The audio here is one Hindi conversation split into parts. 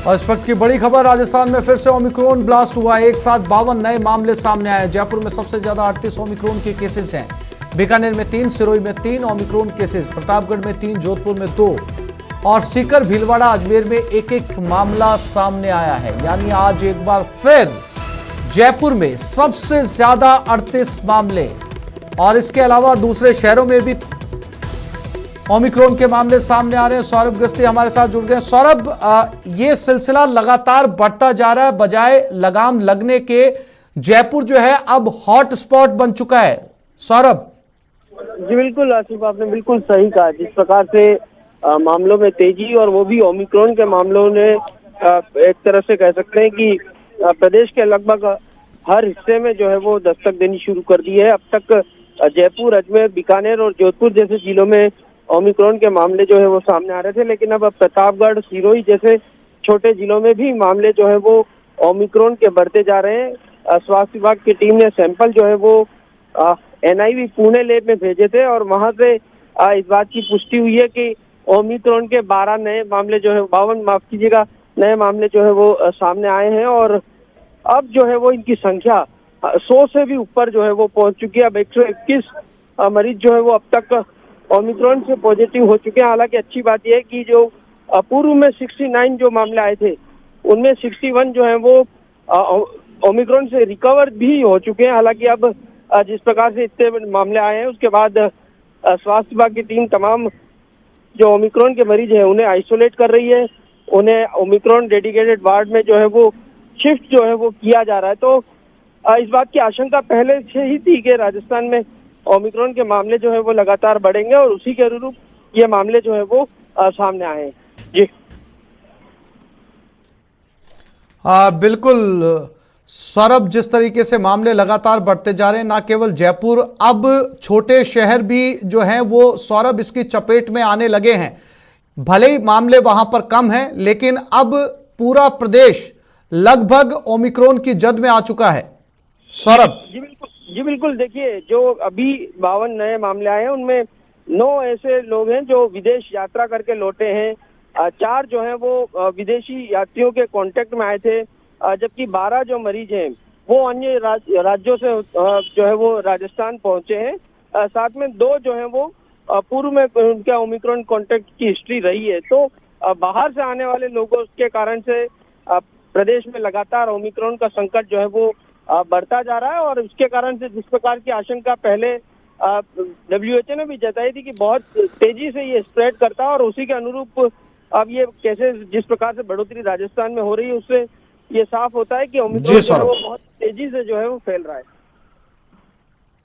और इस वक्त की बड़ी खबर, राजस्थान में फिर से ओमिक्रॉन ब्लास्ट हुआ। एक साथ 52 नए मामले सामने आए। जयपुर में सबसे ज्यादा 38 ओमिक्रॉन के केसेस हैं। बीकानेर में 3, सिरोही में 3 ओमिक्रॉन केसेस, प्रतापगढ़ में 3, जोधपुर में 2 और सीकर, भीलवाड़ा, अजमेर में एक मामला सामने आया है। यानी आज एक बार फिर जयपुर में सबसे ज्यादा 38 मामले और इसके अलावा दूसरे शहरों में भी ओमिक्रॉन के मामले सामने आ रहे हैं। सौरभ गृहस्थी हमारे साथ जुड़ गए। सौरभ, ये सिलसिला लगातार बढ़ता जा रहा है, बजाय लगाम लगने के जयपुर जो है अब हॉट स्पॉट बन चुका है। सौरभ जी बिल्कुल आसिफ, आपने बिल्कुल सही कहा। जिस प्रकार से मामलों में तेजी और वो भी ओमिक्रॉन के मामलों ने एक तरह से कह सकते हैं कि प्रदेश के लगभग हर हिस्से में जो है वो दस्तक देनी शुरू कर दी है। अब तक जयपुर, अजमेर, बीकानेर और जोधपुर जैसे जिलों में ओमिक्रॉन के मामले जो है वो सामने आ रहे थे, लेकिन अब प्रतापगढ़, सिरोही जैसे छोटे जिलों में भी मामले जो है वो ओमिक्रॉन के बढ़ते जा रहे हैं। स्वास्थ्य विभाग की टीम ने सैंपल जो है वो NIV पुणे लैब में भेजे थे और वहां से इस बात की पुष्टि हुई है कि ओमिक्रॉन के 52 नए मामले जो है 52 नए मामले जो है वो सामने आए हैं और अब जो है वो इनकी संख्या 100 से भी ऊपर जो है वो पहुंच चुकी है। अब 121 मरीज जो है वो अब तक ओमिक्रॉन से पॉजिटिव हो चुके हैं। हालांकि अच्छी बात यह है कि जो पूर्व में 69 जो मामले आए थे उनमें 61 जो है वो ओमिक्रॉन से रिकवर भी हो चुके हैं। हालांकि अब जिस प्रकार से इतने मामले आए हैं उसके बाद स्वास्थ्य विभाग की टीम तमाम जो ओमिक्रॉन के मरीज हैं उन्हें आइसोलेट कर रही है। उन्हें ओमिक्रॉन डेडिकेटेड वार्ड में जो है वो शिफ्ट जो है वो किया जा रहा है। तो इस बात की आशंका पहले से ही थी कि राजस्थान में ओमिक्रॉन के मामले जो है वो लगातार बढ़ेंगे और उसी के अनुरूप ये मामले जो है वो सामने आए हैं। जी बिल्कुल सौरभ, जिस तरीके से मामले लगातार बढ़ते जा रहे हैं, ना केवल जयपुर, अब छोटे शहर भी जो हैं वो सौरभ इसकी चपेट में आने लगे हैं। भले ही मामले वहां पर कम हैं, लेकिन अब पूरा प्रदेश लगभग ओमिक्रॉन की जद में आ चुका है। सौरभ जी बिल्कुल, देखिए जो अभी 52 नए मामले आए हैं उनमें 9 ऐसे लोग हैं जो विदेश यात्रा करके लौटे हैं। 4 जो हैं वो विदेशी यात्रियों के कांटेक्ट में आए थे, जबकि 12 जो मरीज हैं वो अन्य राज्यों से जो है वो राजस्थान पहुंचे हैं। साथ में 2 जो हैं वो पूर्व में उनका ओमिक्रॉन कांटेक्ट की हिस्ट्री रही है। तो बाहर से आने वाले लोगों के कारण से प्रदेश में लगातार ओमिक्रॉन का संकट जो है वो बढ़ता जा रहा है और उसके कारण से जिस प्रकार की आशंका पहले WHO ने भी जताई थी कि बहुत तेजी से ये स्प्रेड करता है और उसी के अनुरूप अब ये कैसे जिस प्रकार से बढ़ोतरी राजस्थान में हो रही है उससे ये साफ होता है कि ओमिक्रॉन जो है वो बहुत तेजी से जो है वो फैल रहा है।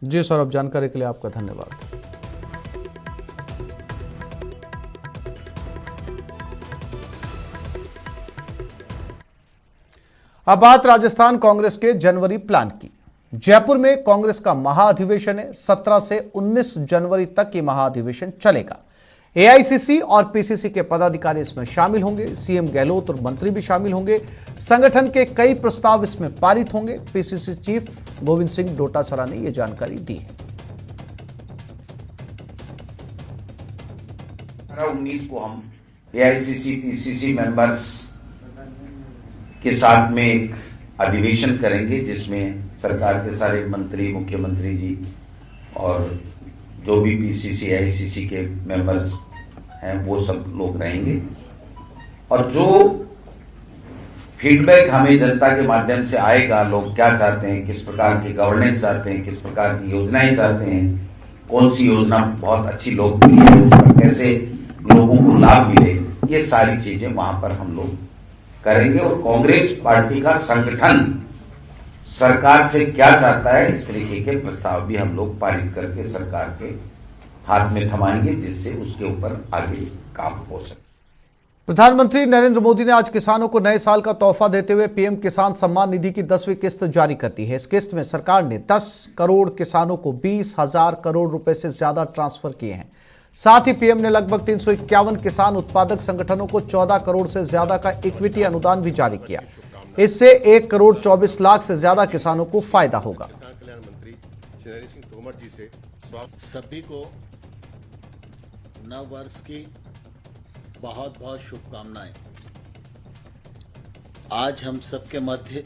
जी सौरभ, जानकारी के लिए आपका धन्यवाद। अब बात राजस्थान कांग्रेस के जनवरी प्लान की। जयपुर में कांग्रेस का महाअधिवेशन है। 17 से 19 जनवरी तक ये महाअधिवेशन चलेगा। AICC और PCC के पदाधिकारी इसमें शामिल होंगे। CM गहलोत और मंत्री भी शामिल होंगे। संगठन के कई प्रस्ताव इसमें पारित होंगे। PCC चीफ गोविंद सिंह डोटासरा ने यह जानकारी दी है। 19 को हम AICC PCC मेंबर्स के साथ में एक अधिवेशन करेंगे जिसमें सरकार के सारे मंत्री, मुख्यमंत्री जी और जो भी PCC AICC के मेंबर्स हैं वो सब लोग रहेंगे और जो फीडबैक हमें जनता के माध्यम से आएगा, लोग क्या चाहते हैं, किस प्रकार की गवर्नेंस चाहते हैं, किस प्रकार की योजनाएं चाहते हैं, कौन सी योजना बहुत अच्छी लोकप्रिय है, उसका कैसे लोगों को लाभ मिले, ये सारी चीजें वहां पर हम लोग करेंगे। और कांग्रेस पार्टी का संगठन सरकार से क्या चाहता है इस तरीके के प्रस्ताव भी हम लोग पारित करके सरकार के हाथ में थमाएंगे जिससे उसके ऊपर आगे काम हो सके। प्रधानमंत्री नरेंद्र मोदी ने आज किसानों को नए साल का तोहफा देते हुए PM किसान सम्मान निधि की 10वीं किस्त जारी कर दी है। इस किस्त में सरकार ने 10 करोड़ किसानों को 20,000 करोड़ रुपए से ज्यादा ट्रांसफर किए हैं। साथ ही PM ने लगभग 351 किसान उत्पादक संगठनों को 14 करोड़ से ज्यादा का इक्विटी अनुदान भी जारी किया। इससे 1 करोड़ 24 लाख से ज्यादा किसानों को फायदा होगा। कल्याण मंत्री नरेंद्र सिंह तोमर जी से सभी को नव वर्ष की बहुत बहुत शुभकामनाएं। आज हम सबके मध्य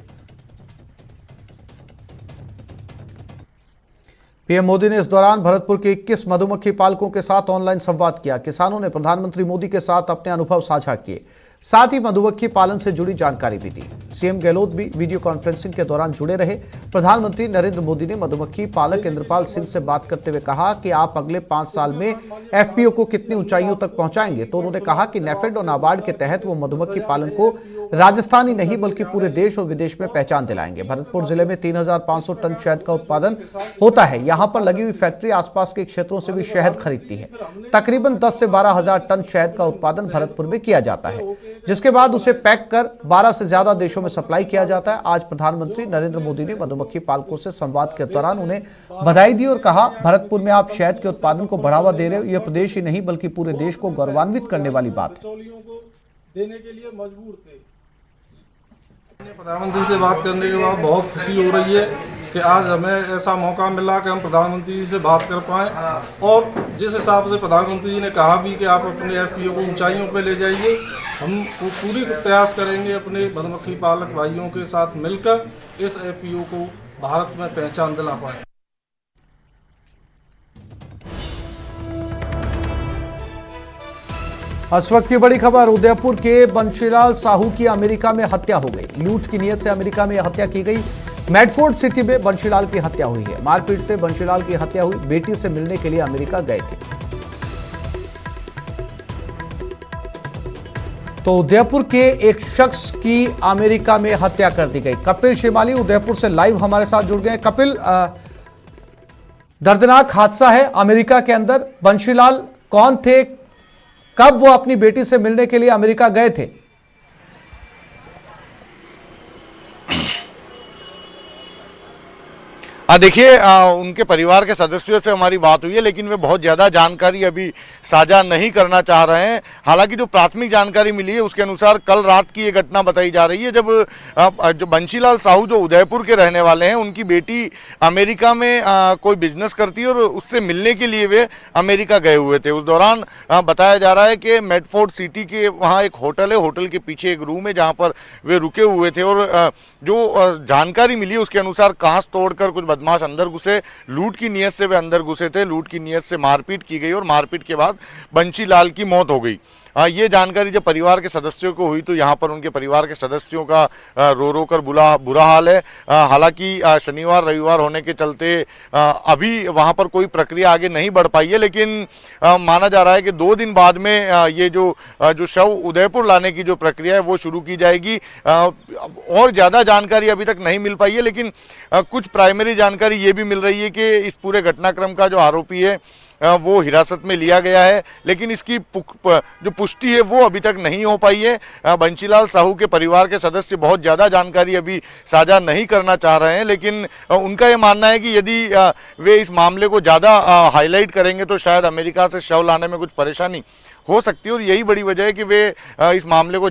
पीएम मोदी ने इस दौरान भरतपुर के 21 मधुमक्खी पालकों के साथ ऑनलाइन संवाद किया। किसानों ने प्रधानमंत्री मोदी के साथ अपने अनुभव साझा किए, साथ ही मधुमक्खी पालन से जुड़ी जानकारी भी दी। सीएम गहलोत भी वीडियो कॉन्फ्रेंसिंग के दौरान जुड़े रहे। प्रधानमंत्री नरेंद्र मोदी ने मधुमक्खी पालक इंद्रपाल सिंह से बात करते हुए कहा कि आप अगले 5 साल में एफपीओ को कितनी ऊंचाइयों तक पहुंचाएंगे, तो उन्होंने कहा कि नेफेड और नाबार्ड के तहत वो मधुमक्खी पालन को राजस्थान ही नहीं बल्कि पूरे देश और विदेश में पहचान दिलाएंगे। भरतपुर जिले में 3500 टन शहद का उत्पादन होता है। यहाँ पर लगी हुई फैक्ट्री आसपास के क्षेत्रों से भी शहद खरीदती है। तकरीबन 10 से 12 हजार टन शहद का उत्पादन भरतपुर में किया जाता है, जिसके बाद उसे पैक कर 12 से ज्यादा देशों में सप्लाई किया जाता है। आज प्रधानमंत्री नरेंद्र मोदी ने मधुमक्खी पालकों से संवाद के दौरान उन्हें बधाई दी और कहा, भरतपुर में आप शहद के उत्पादन को बढ़ावा दे रहे हो, यह प्रदेश ही नहीं बल्कि पूरे देश को गौरवान्वित करने वाली बात है। देने के लिए मजबूर थे। प्रधानमंत्री से बात करने के बाद बहुत खुशी हो रही है कि आज हमें ऐसा मौका मिला कि हम प्रधानमंत्री जी से बात कर पाएं और जिस हिसाब से प्रधानमंत्री जी ने कहा भी कि आप अपने एफपीओ को ऊंचाइयों पर ले जाइए, हम पूरी प्रयास करेंगे अपने मधुमक्खी पालक भाइयों के साथ मिलकर इस एफपीओ को भारत में पहचान दिला पाएं। इस वक्त की बड़ी खबर, उदयपुर के बंशीलाल साहू की अमेरिका में हत्या हो गई। लूट की नीयत से अमेरिका में हत्या की गई। मेडफोर्ड सिटी में बंशीलाल की हत्या हुई है। मारपीट से बंशीलाल की हत्या हुई। बेटी से मिलने के लिए अमेरिका गए थे। तो उदयपुर के एक शख्स की अमेरिका में हत्या कर दी गई। कपिल शिमाली उदयपुर से लाइव हमारे साथ जुड़ गए। कपिल, दर्दनाक हादसा है अमेरिका के अंदर। बंशीलाल कौन थे, कब वो अपनी बेटी से मिलने के लिए अमेरिका गए थे? देखिए, उनके परिवार के सदस्यों से हमारी बात हुई है, लेकिन वे बहुत ज़्यादा जानकारी अभी साझा नहीं करना चाह रहे हैं। हालांकि जो प्राथमिक जानकारी मिली है उसके अनुसार कल रात की ये घटना बताई जा रही है, जब जो बंशीलाल साहू जो उदयपुर के रहने वाले हैं, उनकी बेटी अमेरिका में कोई बिजनेस करती है और उससे मिलने के लिए वे अमेरिका गए हुए थे। उस दौरान बताया जा रहा है कि मेडफोर्ड सिटी के वहाँ एक होटल है, होटल के पीछे एक रूम है जहाँ पर वे रुके हुए थे और जो जानकारी मिली उसके अनुसार कांच तोड़कर कुछ बदमाश अंदर घुसे। लूट की नीयत से वे अंदर घुसे थे। लूट की नीयत से मारपीट की गई और मारपीट के बाद बंशीलाल की मौत हो गई। ये जानकारी जब परिवार के सदस्यों को हुई तो यहाँ पर उनके परिवार के सदस्यों का रो रो कर बुरा हाल है। हालांकि शनिवार रविवार होने के चलते अभी वहाँ पर कोई प्रक्रिया आगे नहीं बढ़ पाई है, लेकिन माना जा रहा है कि 2 दिन बाद में ये जो शव उदयपुर लाने की जो प्रक्रिया है वो शुरू की जाएगी। और ज़्यादा जानकारी अभी तक नहीं मिल पाई है, लेकिन कुछ प्राइमरी जानकारी ये भी मिल रही है कि इस पूरे घटनाक्रम का जो आरोपी है वो हिरासत में लिया गया है, लेकिन इसकी जो पुष्टि है वो अभी तक नहीं हो पाई है। बंशीलाल साहू के परिवार के सदस्य बहुत ज़्यादा जानकारी अभी साझा नहीं करना चाह रहे हैं, लेकिन उनका ये मानना है कि यदि वे इस मामले को ज़्यादा हाईलाइट करेंगे तो शायद अमेरिका से शव लाने में कुछ परेशानी हो सकती है। और यही बड़ी वजह है कि वे इस मामले को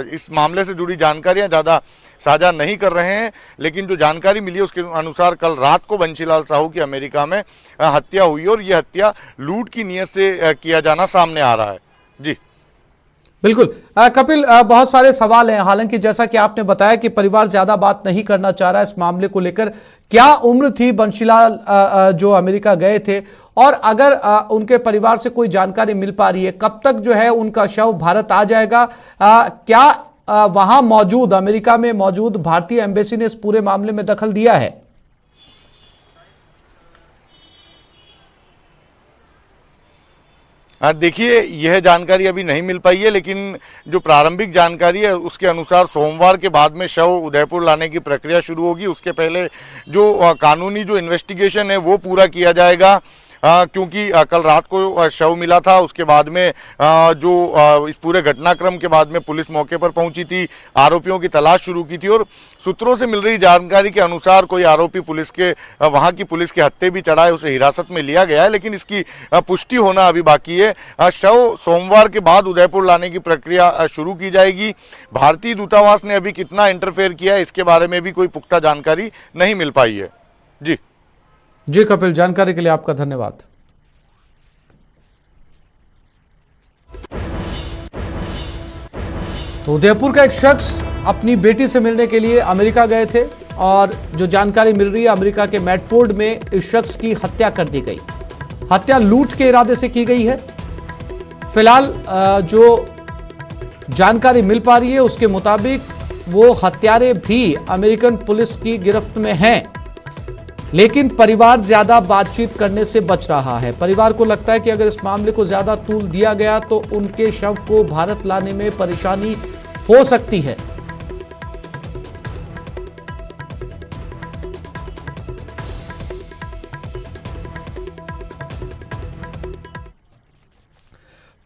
इस मामले से जुड़ी जानकारियाँ ज़्यादा साझा नहीं कर रहे हैं। लेकिन जो जानकारी मिली है उसके अनुसार कल रात को बंशीलाल साहू की अमेरिका में हत्या हुई और यह हत्या लूट की नीयत से किया जाना सामने आ रहा है। जी बिल्कुल कपिल, बहुत सारे सवाल हैं। हालांकि जैसा कि आपने बताया कि परिवार ज्यादा बात नहीं करना चाह रहा है इस मामले को लेकर। क्या उम्र थी बंशीलाल जो अमेरिका गए थे, और अगर उनके परिवार से कोई जानकारी मिल पा रही है, कब तक जो है उनका शव भारत आ जाएगा? क्या वहां मौजूद अमेरिका में मौजूद भारतीय एम्बेसी ने इस पूरे मामले में दखल दिया है? देखिए, यह जानकारी अभी नहीं मिल पाई है, लेकिन जो प्रारंभिक जानकारी है उसके अनुसार सोमवार के बाद में शव उदयपुर लाने की प्रक्रिया शुरू होगी। उसके पहले जो कानूनी जो इन्वेस्टिगेशन है वो पूरा किया जाएगा, क्योंकि कल रात को शव मिला था। उसके बाद में जो इस पूरे घटनाक्रम के बाद में पुलिस मौके पर पहुंची थी, आरोपियों की तलाश शुरू की थी और सूत्रों से मिल रही जानकारी के अनुसार कोई आरोपी वहां की पुलिस के हत्थे भी चढ़ा है, उसे हिरासत में लिया गया है, लेकिन इसकी पुष्टि होना अभी बाकी है। शव सोमवार के बाद उदयपुर लाने की प्रक्रिया शुरू की जाएगी। भारतीय दूतावास ने अभी कितना इंटरफेयर किया है इसके बारे में भी कोई पुख्ता जानकारी नहीं मिल पाई है। जी कपिल, जानकारी के लिए आपका धन्यवाद। तो उदयपुर का एक शख्स अपनी बेटी से मिलने के लिए अमेरिका गए थे और जो जानकारी मिल रही है अमेरिका के मैडफोर्ड में इस शख्स की हत्या कर दी गई। हत्या लूट के इरादे से की गई है। फिलहाल जो जानकारी मिल पा रही है उसके मुताबिक वो हत्यारे भी अमेरिकन पुलिस की गिरफ्त में हैं, लेकिन परिवार ज्यादा बातचीत करने से बच रहा है। परिवार को लगता है कि अगर इस मामले को ज्यादा तूल दिया गया तो उनके शव को भारत लाने में परेशानी हो सकती है।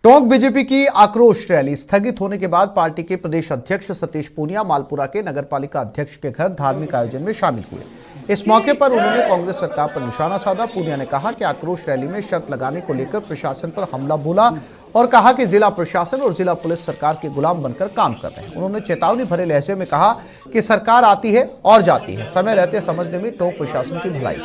टोंक बीजेपी की आक्रोश रैली स्थगित होने के बाद पार्टी के प्रदेश अध्यक्ष सतीश पूनिया मालपुरा के नगरपालिका अध्यक्ष के घर धार्मिक आयोजन में शामिल हुए। इस मौके पर उन्होंने कांग्रेस सरकार पर निशाना साधा। पूनिया ने कहा कि आक्रोश रैली में शर्त लगाने को लेकर प्रशासन पर हमला बोला और कहा कि जिला प्रशासन और जिला पुलिस सरकार के गुलाम बनकर काम कर रहे हैं। उन्होंने चेतावनी भरे लहजे में कहा कि सरकार आती है और जाती है, समय रहते समझने में टोंक प्रशासन की भलाई।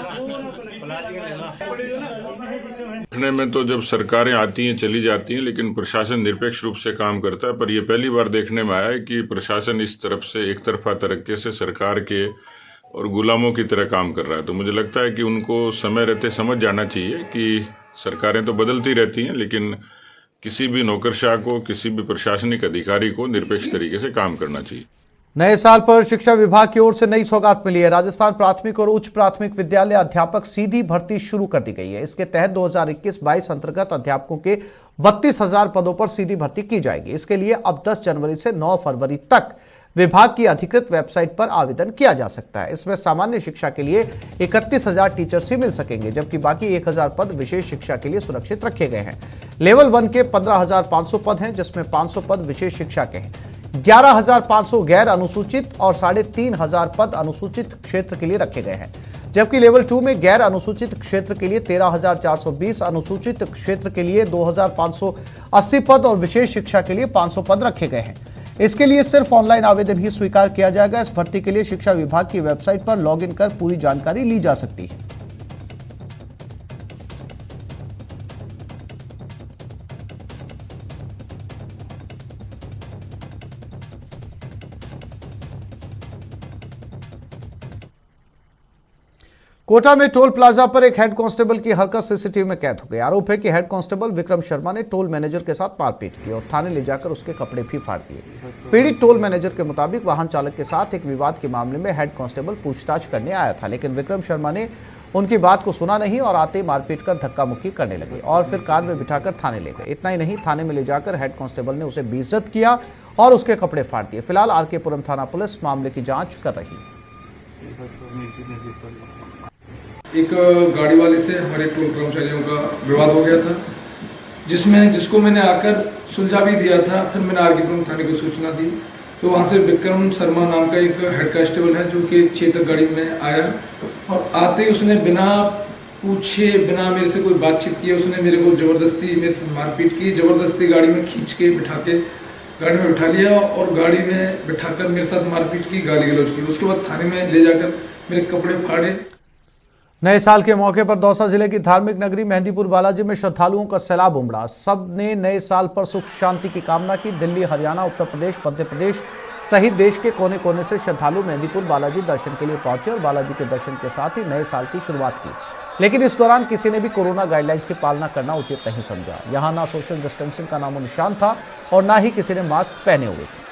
देखने में तो जब सरकारें आती हैं चली जाती हैं, लेकिन प्रशासन निरपेक्ष रूप से काम करता है। पर यह पहली बार देखने में आया है कि प्रशासन इस तरफ से एक तरफा तरीके से सरकार के और गुलामों की तरह काम कर रहा है। तो मुझे लगता है कि उनको समय रहते समझ जाना चाहिए कि सरकारें तो बदलती रहती हैं, लेकिन किसी भी नौकरशाह को, किसी भी प्रशासनिक अधिकारी को निरपेक्ष तरीके से काम करना चाहिए। नए साल पर शिक्षा विभाग की ओर से नई सौगात मिली है। राजस्थान प्राथमिक और उच्च प्राथमिक विद्यालय अध्यापक सीधी भर्ती शुरू कर दी गई है। इसके तहत 2021-22 अंतर्गत अध्यापकों के 32,000 पदों पर सीधी भर्ती की जाएगी। इसके लिए अब 10 जनवरी से 9 फरवरी तक विभाग की अधिकृत वेबसाइट पर आवेदन किया जा सकता है। इसमें सामान्य शिक्षा के लिए 31,000 टीचर्स ही मिल सकेंगे, जबकि बाकी 1,000 पद विशेष शिक्षा के लिए सुरक्षित रखे गए हैं। लेवल 1 के 15,500 पद हैं, जिसमें 500 पद विशेष शिक्षा के हैं, 11,500 गैर अनुसूचित और 3,500 पद अनुसूचित क्षेत्र के लिए रखे गए हैं। जबकि लेवल 2 में गैर अनुसूचित क्षेत्र के लिए 13,420, अनुसूचित क्षेत्र के लिए 2,580 पद और विशेष शिक्षा के लिए 500 पद रखे गए हैं। इसके लिए सिर्फ ऑनलाइन आवेदन ही स्वीकार किया जाएगा। इस भर्ती के लिए शिक्षा विभाग की वेबसाइट पर लॉगिन कर पूरी जानकारी ली जा सकती है। कोटा में टोल प्लाजा पर एक हेड कांस्टेबल की हरकत सीसीटीवी में कैद हो गई। आरोप है कि हेड कांस्टेबल विक्रम शर्मा ने टोल मैनेजर के साथ मारपीट की और थाने ले जाकर उसके कपड़े भी फाड़ दिए। पीड़ित टोल मैनेजर के मुताबिक वाहन चालक के साथ एक विवाद के मामले में हेड कांस्टेबल पूछताछ करने आया था, लेकिन विक्रम शर्मा ने उनकी बात को सुना नहीं और आते मारपीट कर धक्का मुक्की करने लगे और फिर कार में बिठाकर थाने ले गए। इतना ही नहीं, थाने में ले जाकर हेड कांस्टेबल ने उसे बेइज्जत किया और उसके कपड़े फाड़ दिए। फिलहाल आरकेपुरम थाना पुलिस मामले की जाँच कर रही है। एक गाड़ी वाले से हमारे टोल कर्मचारियों का विवाद हो गया था, जिसको मैंने आकर सुलझा भी दिया था। फिर मैंने आरकेपुरम थाने को सूचना दी, तो वहाँ से विक्रम शर्मा नाम का एक हेड कांस्टेबल है जो कि चेतक गाड़ी में आया और आते ही उसने बिना पूछे, बिना मेरे से कोई बातचीत किए उसने मेरे को ज़बरदस्ती मेरे से मारपीट की। ज़बरदस्ती गाड़ी में खींच के बिठा के गाड़ी में बिठा लिया और गाड़ी में बिठाकर मेरे साथ मारपीट की, गाली गलौज की। उसके बाद थाने में ले जाकर मेरे कपड़े फाड़े। नए साल के मौके पर दौसा जिले की धार्मिक नगरी मेहंदीपुर बालाजी में श्रद्धालुओं का सैलाब उमड़ा। सब ने नए साल पर सुख शांति की कामना की। दिल्ली, हरियाणा, उत्तर प्रदेश, मध्य प्रदेश सहित देश के कोने कोने से श्रद्धालु मेहंदीपुर बालाजी दर्शन के लिए पहुंचे और बालाजी के दर्शन के साथ ही नए साल की शुरुआत की। लेकिन इस दौरान किसी ने भी कोरोना गाइडलाइंस की पालना करना उचित नहीं समझा। यहाँ ना सोशल डिस्टेंसिंग का नामो निशान था और ना ही किसी ने मास्क पहने हुए थे।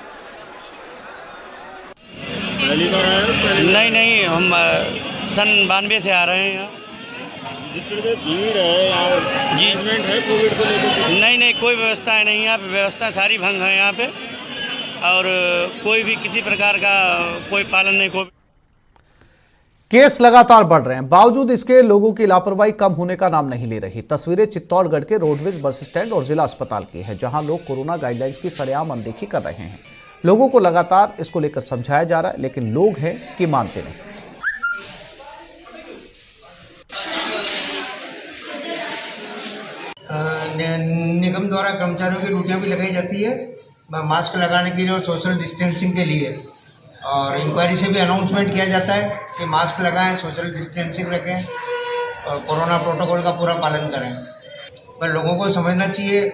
नहीं, हम सन 92 से आ रहे हैं यहाँ। भीड़ है जी, है कोविड को लेकर? नहीं, कोई व्यवस्थाएं नहीं है यहाँ पे। व्यवस्था सारी भंग है यहाँ पे और कोई भी किसी प्रकार का कोई पालन नहीं। कोविड केस लगातार बढ़ रहे हैं, बावजूद इसके लोगों की लापरवाही कम होने का नाम नहीं ले रही। तस्वीरें चित्तौड़गढ़ के रोडवेज बस स्टैंड और जिला अस्पताल की है, जहां लोग कोरोना गाइडलाइंस की सरेआम अनदेखी कर रहे हैं। लोगों को लगातार इसको लेकर समझाया जा रहा है, लेकिन लोग हैं कि मानते नहीं। निगम द्वारा कर्मचारियों की ड्यूटियां भी लगाई जाती है मास्क लगाने के लिए और सोशल डिस्टेंसिंग के लिए, और इंक्वायरी से भी अनाउंसमेंट किया जाता है कि मास्क लगाएं, सोशल डिस्टेंसिंग रखें और कोरोना प्रोटोकॉल का पूरा पालन करें। पर लोगों को समझना चाहिए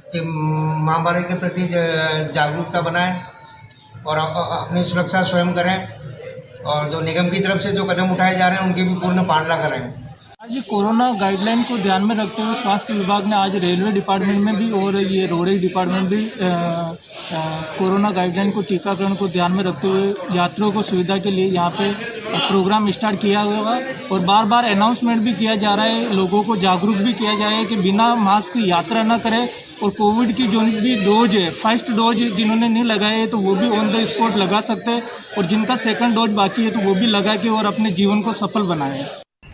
कि महामारी के प्रति जागरूकता बनाएं और अपनी सुरक्षा स्वयं करें और जो निगम की तरफ से जो कदम उठाए जा रहे हैं उनकी भी पूर्ण पालना करें। आज कोरोना गाइडलाइन को ध्यान में रखते हुए स्वास्थ्य विभाग ने आज रेलवे डिपार्टमेंट में भी और ये रोडवेज डिपार्टमेंट भी कोरोना गाइडलाइन को टीकाकरण को ध्यान में रखते हुए यात्रियों को सुविधा के लिए यहाँ पे प्रोग्राम स्टार्ट किया हुआ है और बार बार अनाउंसमेंट भी किया जा रहा है, लोगों को जागरूक भी किया जा रहा है कि बिना मास्क यात्रा न करें और कोविड की जो भी डोज है, फर्स्ट डोज जिन्होंने नहीं लगाए है तो वो भी ऑन द स्पॉट लगा सकते हैं और जिनका सेकंड डोज बाकी है तो वो भी लगा के और अपने जीवन को सफल बनाए।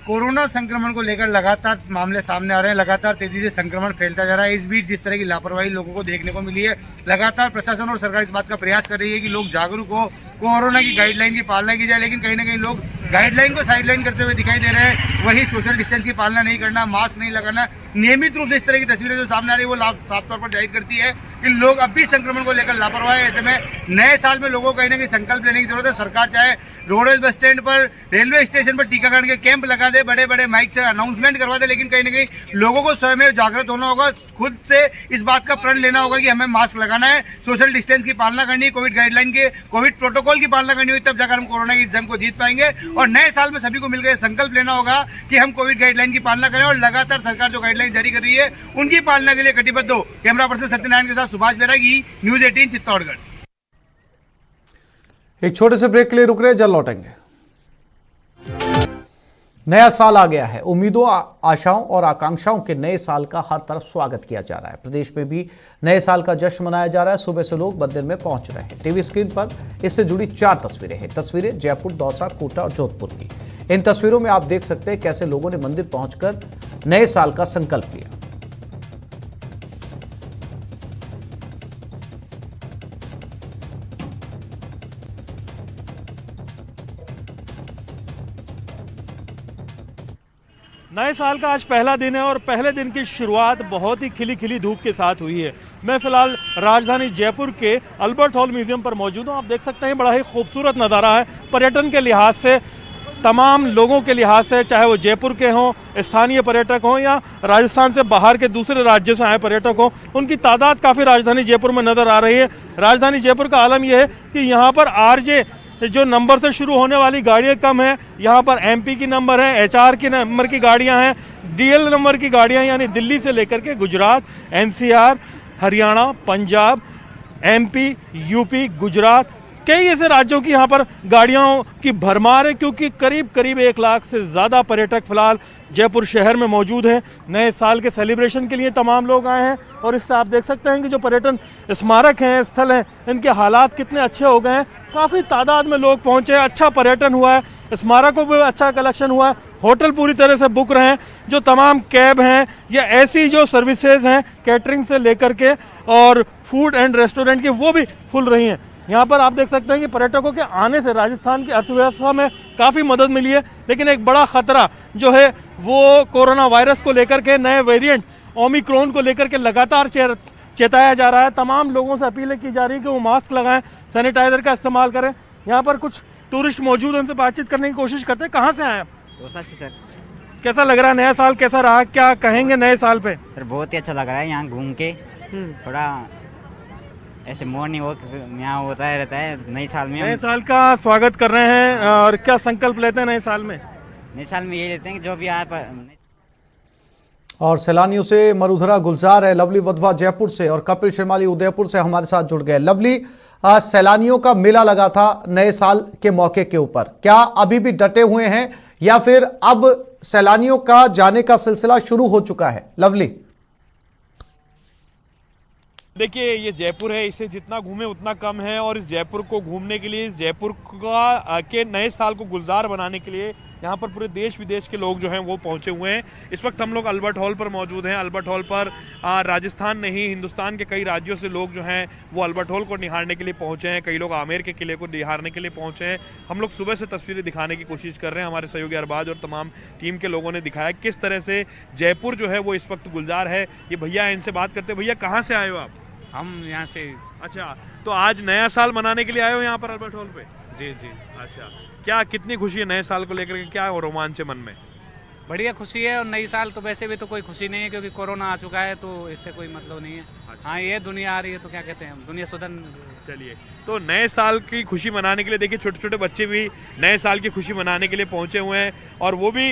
कोरोना संक्रमण को लेकर लगातार मामले सामने आ रहे हैं, लगातार तेजी से संक्रमण फैलता जा रहा है। इस बीच जिस तरह की लापरवाही लोगों को देखने को मिली है, लगातार प्रशासन और सरकार इस बात का प्रयास कर रही है कि लोग जागरूक हो, कोरोना की गाइडलाइन की पालना की जाए, लेकिन कहीं ना कहीं लोग गाइडलाइन को साइडलाइन करते हुए दिखाई दे रहे हैं। वही सोशल डिस्टेंस की पालना नहीं करना, मास्क नहीं लगाना, नियमित रूप से इस तरह की तस्वीरें जो सामने आ रही है वो साफ तौर पर जाहिर करती है कि लोग अब भी संक्रमण को लेकर लापरवाह है। ऐसे में नए साल में लोगों को कहीं ना कहीं संकल्प लेने की जरूरत है। सरकार चाहे रोडवेज बस स्टैंड पर, रेलवे स्टेशन पर टीकाकरण के कैंप लगा दे, बड़े बड़े माइक से अनाउंसमेंट करवा दे, लेकिन कहीं ना कहीं लोगों को स्वयं जागृत होना होगा, खुद से इस बात का प्रण लेना होगा कि हमें मास्क लगाना है, सोशल डिस्टेंस की पालना करनी है, कोविड गाइडलाइन के, कोविड प्रोटोकॉल की पालना करनी होगी, तब जाकर हम कोरोना की जंग को जीत पाएंगे। और नए साल में सभी को मिलकर संकल्प लेना होगा कि हम कोविड गाइडलाइन की पालना करें और लगातार सरकार जो गाइडलाइन जारी कर रही है उनकी पालना के लिए कटिबद्ध हो। कैमरा पर्सन सत्यनारायण के साथ सुभाष बैरागी, न्यूज 18 चित्तौड़गढ़। एक छोटे से ब्रेक के लिए रुक रहे हैं, जल्द लौटेंगे। नया साल आ गया है, उम्मीदों, आशाओं और आकांक्षाओं के नए साल का हर तरफ स्वागत किया जा रहा है। प्रदेश में भी नए साल का जश्न मनाया जा रहा है। सुबह से लोग मंदिर में पहुंच रहे हैं। टीवी स्क्रीन पर इससे जुड़ी 4 तस्वीरें हैं। तस्वीरें जयपुर, दौसा, कोटा और जोधपुर की। इन तस्वीरों में आप देख सकते हैं कैसे लोगों ने मंदिर पहुंचकर नए साल का संकल्प लिया। नए साल का आज पहला दिन है और पहले दिन की शुरुआत बहुत ही खिली खिली धूप के साथ हुई है। मैं फिलहाल राजधानी जयपुर के अल्बर्ट हॉल म्यूजियम पर मौजूद हूँ। आप देख सकते हैं बड़ा ही खूबसूरत नज़ारा है। पर्यटन के लिहाज से, तमाम लोगों के लिहाज से, चाहे वो जयपुर के हों, स्थानीय पर्यटक हों या राजस्थान से बाहर के दूसरे राज्यों से आए पर्यटक हों, उनकी तादाद काफ़ी राजधानी जयपुर में नज़र आ रही है। राजधानी जयपुर का आलम यह है कि यहाँ पर आरजे जो नंबर से शुरू होने वाली गाड़ियाँ कम है। यहाँ पर एमपी की नंबर है, एचआर की नंबर की गाड़ियाँ हैं, डीएल नंबर की गाड़ियाँ, यानी दिल्ली से लेकर के Gujarat, NCR, Haryana, Punjab, MP, UP, Gujarat, कई ऐसे राज्यों की यहाँ पर गाड़ियों की भरमार है, क्योंकि करीब करीब 1 लाख से ज़्यादा पर्यटक फिलहाल जयपुर शहर में मौजूद हैं। नए साल के सेलिब्रेशन के लिए तमाम लोग आए हैं और इससे आप देख सकते हैं कि जो पर्यटन स्मारक हैं, स्थल हैं, इनके हालात कितने अच्छे हो गए हैं। काफ़ी तादाद में लोग पहुँचे, अच्छा पर्यटन हुआ है, स्मारकों पर अच्छा कलेक्शन हुआ है, होटल पूरी तरह से बुक रहे हैं। जो तमाम कैब हैं या ऐसी जो सर्विसेज हैं कैटरिंग से लेकर के और फूड एंड रेस्टोरेंट की, वो भी फुल रही हैं। यहाँ पर आप देख सकते हैं कि पर्यटकों के आने से राजस्थान की अर्थव्यवस्था में काफ़ी मदद मिली है, लेकिन एक बड़ा खतरा जो है वो कोरोना वायरस को लेकर के, नए वेरिएंट ओमिक्रॉन को लेकर के लगातार चेताया जा रहा है। तमाम लोगों से अपील की जा रही है कि वो मास्क लगाएं, सैनिटाइजर का इस्तेमाल करें। यहाँ पर कुछ टूरिस्ट मौजूद हैं, उनसे बातचीत करने की कोशिश करते हैं। कहाँ से आए आप? दौसा से सर। कैसा लग रहा है, नया साल कैसा रहा, क्या कहेंगे नए साल पे? सर बहुत ही अच्छा लग रहा है, यहाँ घूम के थोड़ा ऐसे मॉर्निंग वॉक यहाँ होता रहता है। नए साल में, नए साल का स्वागत कर रहे हैं और क्या संकल्प लेते हैं नए साल में? नए साल में ये लेते हैं कि जो भी आप। और सैलानियों से मरुधरा गुलजार है, लवली वधवा जयपुर से और कपिल शर्माली उदयपुर से हमारे साथ जुड़ गए। लवली, सैलानियों का मेला लगा था नए साल के मौके के ऊपर, क्या अभी भी डटे हुए हैं या फिर अब सैलानियों का जाने का सिलसिला शुरू हो चुका है? लवली, देखिए ये जयपुर है, इसे जितना घूमे उतना कम है और इस जयपुर को घूमने के लिए, इस जयपुर का के नए साल को गुलजार बनाने के लिए यहाँ पर पूरे देश विदेश के लोग जो हैं वो पहुँचे हुए हैं। इस वक्त हम लोग अल्बर्ट हॉल पर मौजूद हैं। अल्बर्ट हॉल पर राजस्थान नहीं, हिंदुस्तान के कई राज्यों से लोग जो हैं वो अल्बर्ट हॉल को निहारने के लिए पहुँचे हैं। कई लोग आमेर के किले को निहारने के लिए पहुँचे हैं। हम लोग सुबह से तस्वीरें दिखाने की कोशिश कर रहे हैं। हमारे सहयोगी अरबाज और तमाम टीम के लोगों ने दिखाया किस तरह से जयपुर जो है वो इस वक्त गुलजार है। ये भैया, इनसे बात करते। भैया कहाँ से आए हो आप? हम यहाँ से। अच्छा, तो आज नया साल मनाने के लिए आए हो यहाँ पर अल्बर्ट हॉल पे? जी जी। अच्छा, क्या कितनी खुशी है नए साल को लेकर के, क्या रोमांच है मन में? बढ़िया खुशी है। और नई साल तो वैसे भी तो कोई खुशी नहीं है क्योंकि कोरोना आ चुका है, तो इससे कोई मतलब नहीं है। हाँ, ये दुनिया आ रही है तो क्या कहते हैं, दुनिया सुधर। चलिए, तो नए साल की खुशी मनाने के लिए देखिए छोटे छोटे बच्चे भी नए साल की खुशी मनाने के लिए पहुंचे हुए हैं और वो भी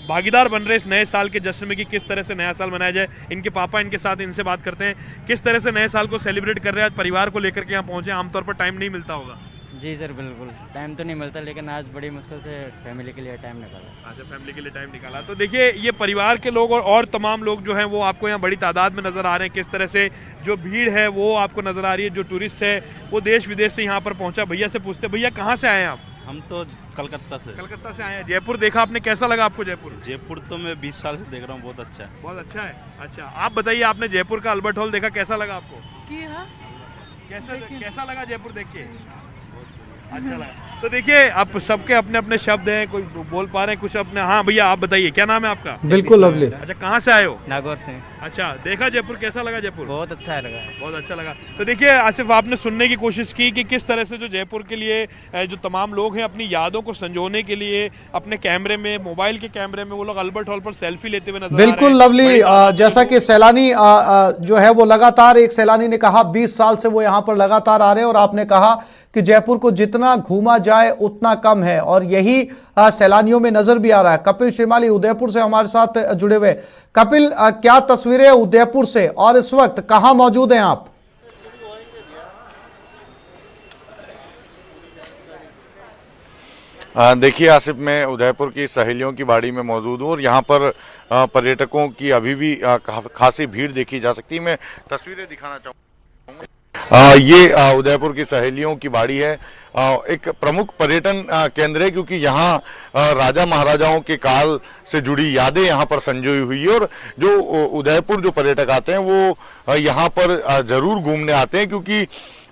भागीदार बन रहे इस नए साल के जश्न में कि किस तरह से नया साल मनाया जाए। इनके पापा इनके साथ, इनसे बात करते हैं किस तरह से नए साल को सेलिब्रेट कर रहे हैं। आज परिवार को लेकर के यहाँ पहुंचे, आमतौर पर टाइम नहीं मिलता होगा। जी सर, बिल्कुल टाइम तो नहीं मिलता, लेकिन आज बड़ी मुश्किल से फैमिली के लिए टाइम निकाला। अच्छा, फैमिली के लिए टाइम निकाला। तो देखिए, ये परिवार के लोग और तमाम लोग जो हैं वो आपको यहाँ बड़ी तादाद में नजर आ रहे हैं। किस तरह से जो भीड़ है वो आपको नजर आ रही है। जो टूरिस्ट है वो देश विदेश से यहाँ पर पहुंचा। भैया से पूछते, भैया कहाँ से आए हैं आप? हम तो कलकत्ता से। कलकत्ता से आए हैं। जयपुर देखा आपने, कैसा लगा आपको जयपुर? जयपुर तो मैं 20 साल से देख रहा हूँ, बहुत अच्छा है। बहुत अच्छा है। अच्छा, आप बताइए, आपने जयपुर का अल्बर्ट हॉल देखा, कैसा लगा आपको? कैसा लगा जयपुर देख के? अच्छा लगा। तो देखिए, अब सबके अपने अपने शब्द हैं, कोई बोल पा रहे हैं कुछ अपने। हाँ भैया, आप बताइए क्या नाम है आपका? बिल्कुल लवली। अच्छा, कहाँ से आए हो? नागौर से। अच्छा, देखा जयपुर, कैसा लगा जयपुर? बहुत अच्छा लगा। बहुत अच्छा लगा। तो देखिए आसिफ, आपने सुनने की कोशिश की कि किस तरह से जो जयपुर के लिए जो तमाम लोग हैं अपनी यादों को संजोने के लिए अपने कैमरे में, मोबाइल के कैमरे में वो लोग अल्बर्ट हॉल पर सेल्फी लेते हुए नजर आ रहे हैं। बिल्कुल लवली, जैसा कि सैलानी जो है वो लगातार, एक सैलानी ने कहा 20 साल से वो यहाँ पर लगातार आ रहे हैं और आपने कहा कि जयपुर को जितना घूमा जाए उतना कम है और यही सैलानियों में नजर भी आ रहा है। कपिल श्रीमाली उदयपुर से हमारे साथ जुड़े हुए। कपिल, क्या तस्वीरें उदयपुर से और इस वक्त कहां मौजूद हैं आप? देखिए आसिफ, मैं उदयपुर की सहेलियों की बाड़ी में मौजूद हूँ और यहाँ पर पर्यटकों की अभी भी खासी भीड़ देखी जा सकती है। मैं तस्वीरें दिखाना चाहूँगा। ये उदयपुर की सहेलियों की बाड़ी है, एक प्रमुख पर्यटन केंद्र है क्योंकि यहाँ राजा महाराजाओं के काल से जुड़ी यादें यहाँ पर संजोई हुई है और जो उदयपुर जो पर्यटक आते हैं वो यहाँ पर जरूर घूमने आते हैं क्योंकि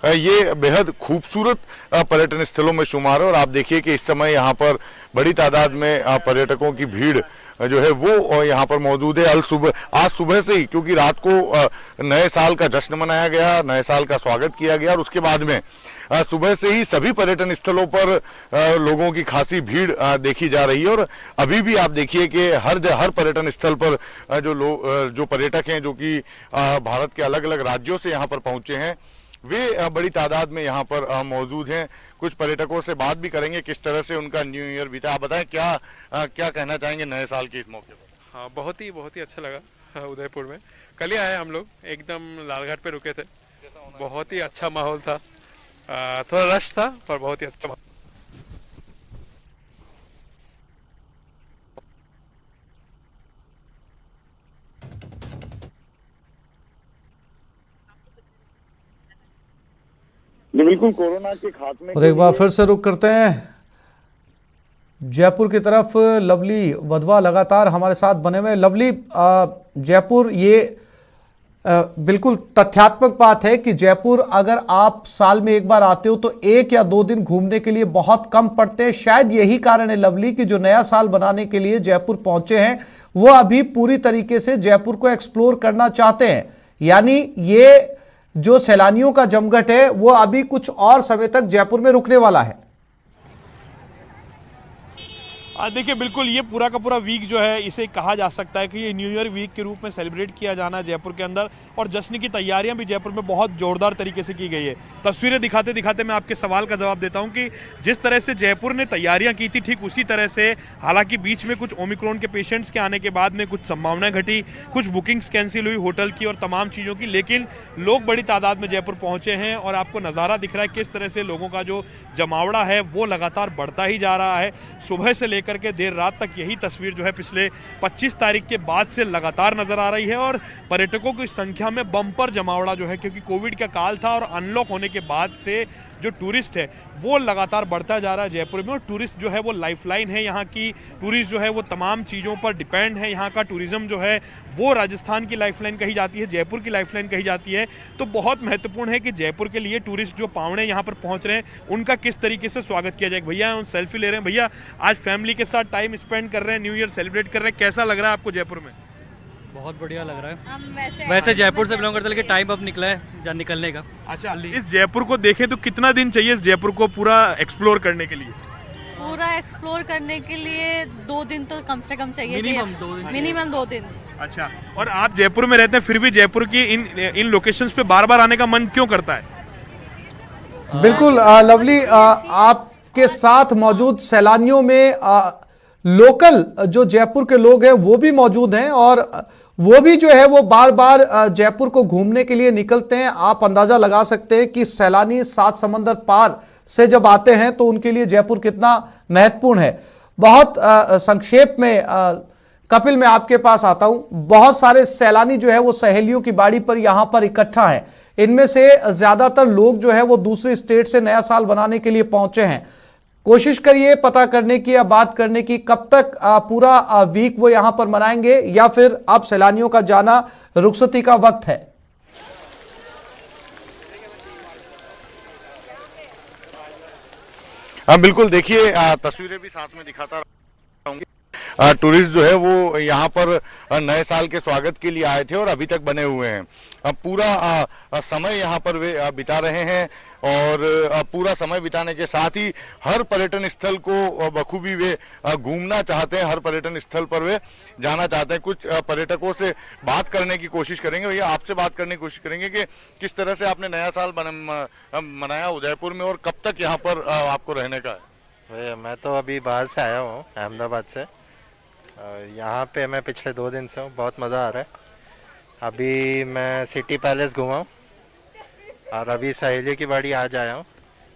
ये बेहद खूबसूरत पर्यटन स्थलों में शुमार है। और आप देखिए कि इस समय यहाँ पर बड़ी तादाद में पर्यटकों की भीड़ जो है वो यहाँ पर मौजूद है। आज सुबह से ही, क्योंकि रात को नए साल का जश्न मनाया गया, नए साल का स्वागत किया गया और उसके बाद में सुबह से ही सभी पर्यटन स्थलों पर लोगों की खासी भीड़ देखी जा रही है। और अभी भी आप देखिए कि हर पर्यटन स्थल पर जो पर्यटक हैं जो कि भारत के अलग अलग राज्यों से यहाँ पर पहुंचे हैं, वे बड़ी तादाद में यहाँ पर मौजूद हैं। कुछ पर्यटकों से बात भी करेंगे किस तरह से उनका न्यू ईयर बीता। आप बताएं क्या कहना चाहेंगे नए साल के इस मौके पर? हाँ, बहुत ही अच्छा लगा। उदयपुर में कल ही आए हम लोग, एकदम लालघाट पे रुके थे। बहुत ही अच्छा माहौल था, थोड़ा रश था पर बहुत ही अच्छा। बिल्कुल, कोरोना के खात्मे और एक बार फिर से रुक करते हैं जयपुर की तरफ। लवली वधवा लगातार हमारे साथ बने हुए। लवली, जयपुर ये बिल्कुल तथ्यात्मक बात है कि जयपुर अगर आप साल में एक बार आते हो तो 1 या 2 दिन घूमने के लिए बहुत कम पड़ते हैं। शायद यही कारण है लवली कि जो नया साल बनाने के लिए जयपुर पहुंचे हैं वो अभी पूरी तरीके से जयपुर को एक्सप्लोर करना चाहते हैं। यानी ये जो सैलानियों का जमघट है वो अभी कुछ और समय तक जयपुर में रुकने वाला है। देखिए, बिल्कुल ये पूरा का पूरा वीक जो है इसे कहा जा सकता है कि ये न्यू ईयर वीक के रूप में सेलिब्रेट किया जाना जयपुर के अंदर। और जश्न की तैयारियां भी जयपुर में बहुत जोरदार तरीके से की गई है। तस्वीरें दिखाते दिखाते मैं आपके सवाल का जवाब देता हूं कि जिस तरह से जयपुर ने तैयारियां की थी, ठीक उसी तरह से, हालांकि बीच में कुछ ओमिक्रॉन के पेशेंट्स के आने के बाद में कुछ संभावनाएं घटी, कुछ बुकिंग्स कैंसिल हुई होटल की और तमाम चीज़ों की, लेकिन लोग बड़ी तादाद में जयपुर पहुंचे हैं और आपको नज़ारा दिख रहा है किस तरह से लोगों का जो जमावड़ा है वो लगातार बढ़ता ही जा रहा है। सुबह से लेकर के देर रात तक यही तस्वीर जो है पिछले 25 तारीख के बाद से लगातार नजर आ रही है और पर्यटकों की संख्या में बम्पर जमावड़ा जो है, क्योंकि कोविड का काल था और अनलॉक होने के बाद से जो टूरिस्ट है वो लगातार बढ़ता जा रहा है जयपुर में। और टूरिस्ट जो है वो लाइफलाइन है यहाँ की। टूरिस्ट जो है वो तमाम चीज़ों पर डिपेंड है। यहाँ का टूरिज्म जो है वो राजस्थान की लाइफलाइन कही जाती है, जयपुर की लाइफलाइन कही जाती है। तो बहुत महत्वपूर्ण है कि जयपुर के लिए टूरिस्ट जो पावड़े यहाँ पर पहुँच रहे हैं उनका किस तरीके से स्वागत किया जाए। भैया उन सेल्फी ले रहे हैं। भैया, आज फैमिली के साथ टाइम स्पेंड कर रहे हैं, न्यू ईयर सेलिब्रेट कर रहे हैं, कैसा लग रहा है आपको जयपुर में? बहुत बढ़िया लग रहा है। वैसे जयपुर से बिलोंग करते लेकिन टाइम अब निकला है निकलने का। अच्छा, इस जयपुर को देखें तो कितना दिन चाहिए इस जयपुर को पूरा एक्सप्लोर करने के लिए? पूरा एक्सप्लोर करने के लिए 2 दिन तो कम से कम चाहिए। मिनिमम 2 दिन। मिनिमम 2 दिन। अच्छा, और आप जयपुर में रहते हैं, फिर भी जयपुर की इन लोकेशंस पे बार बार आने का मन क्यों करता है? बिल्कुल लवली, आपके साथ मौजूद सैलानियों में लोकल जो जयपुर के लोग हैं वो भी मौजूद हैं और वो भी जो है वो बार बार जयपुर को घूमने के लिए निकलते हैं। आप अंदाजा लगा सकते हैं कि सैलानी 7 समंदर पार से जब आते हैं तो उनके लिए जयपुर कितना महत्वपूर्ण है। बहुत संक्षेप में कपिल, मैं आपके पास आता हूं। बहुत सारे सैलानी जो है वो सहेलियों की बाड़ी पर यहां पर इकट्ठा हैं। इनमें से ज्यादातर लोग जो है वो दूसरे स्टेट से नया साल बनाने के लिए पहुंचे हैं। कोशिश करिए पता करने की या बात करने की कब तक पूरा वीक वो यहां पर मनाएंगे या फिर अब सैलानियों का जाना रुखसती का वक्त है। बिल्कुल, देखिए तस्वीरें भी साथ में दिखाता रहूंगी। टूरिस्ट जो है वो यहाँ पर नए साल के स्वागत के लिए आए थे और अभी तक बने हुए हैं। पूरा समय यहाँ पर वे बिता रहे हैं और पूरा समय बिताने के साथ ही हर पर्यटन स्थल को बखूबी वे घूमना चाहते हैं, हर पर्यटन स्थल पर वे जाना चाहते हैं। कुछ पर्यटकों से बात करने की कोशिश करेंगे। भैया, आपसे बात करने की कोशिश करेंगे कि किस तरह से आपने नया साल मनाया उदयपुर में और कब तक यहाँ पर आपको रहने का है? मैं तो अभी बाहर से आया हूँ, अहमदाबाद से। यहाँ पे मैं पिछले 2 दिन से हूँ, बहुत मज़ा आ रहा है। अभी मैं सिटी पैलेस घूमा हूँ और अभी सहेलियों की बाड़ी आज आया हूँ।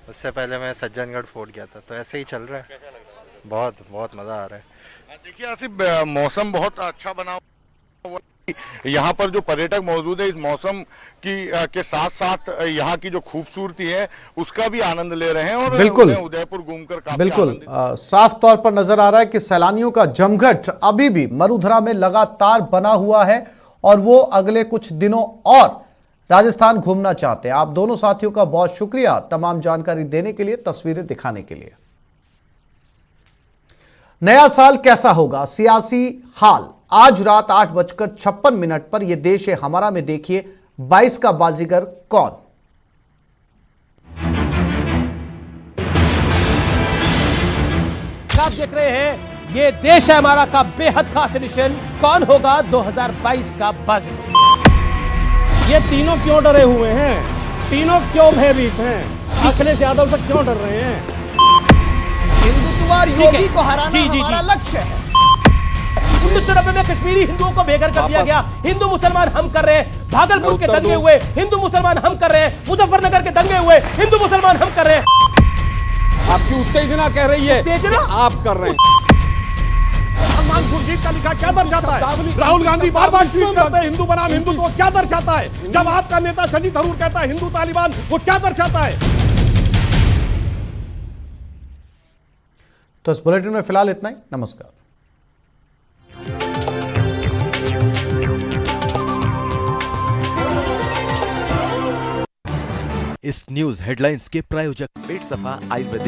उससे पहले मैं सज्जनगढ़ फोर्ट गया था। तो ऐसे ही चल रहा है, बहुत बहुत मज़ा आ रहा है। देखिए आसिफ, मौसम बहुत अच्छा बना हुआ। यहाँ पर जो पर्यटक मौजूद है इस मौसम की के साथ साथ यहाँ की जो खूबसूरती है उसका भी आनंद ले रहे हैं और बिल्कुल उदयपुर घूमकर काफी बिल्कुल साफ तौर पर नजर आ रहा है कि सैलानियों का जमघट अभी भी मरुधरा में लगातार बना हुआ है और वो अगले कुछ दिनों और राजस्थान घूमना चाहते हैं। आप दोनों साथियों का बहुत शुक्रिया तमाम जानकारी देने के लिए, तस्वीरें दिखाने के लिए। नया साल कैसा होगा, सियासी हाल। आज रात 8:56 पर यह देश है हमारा में देखिए 22 का बाजीगर कौन। आप देख रहे हैं ये देश है हमारा का बेहद खास एडिशन। कौन होगा 2022 का बाजीगर? ये तीनों क्यों डरे हुए हैं, तीनों क्यों भयभीत हैं, अखिलेश यादव से क्यों डर रहे हैं? हिंदुत्व योगी को हराना हमारा लक्ष्य है। 1990 में कश्मीरी हिंदुओं को बेघर कर दिया गया। हिंदू मुसलमान हम कर रहे हैं। भागलपुर के दंगे हुए, हिंदू मुसलमान हम कर रहे हैं। मुजफ्फरनगर के दंगे हुए, हिंदू मुसलमान हम कर रहे हैं। आपकी उत्तेजना कह रही है, उत्तेजना आप कर रहे हैं। खुर्शीद का लिखा क्या दर्शाता है? राहुल गांधी बार बार ट्वीट करते हैं हिंदू बनाम हिंदू, तो क्या दर्शाता है? जब आपका नेता शशि थरूर कहता है हिंदू तालिबान, वो क्या दर्शाता है? तो इस बुलेटिन में फिलहाल इतना ही। नमस्कार। इस न्यूज हेडलाइंस के प्रायोजक पेट सफा आयुर्वेदिक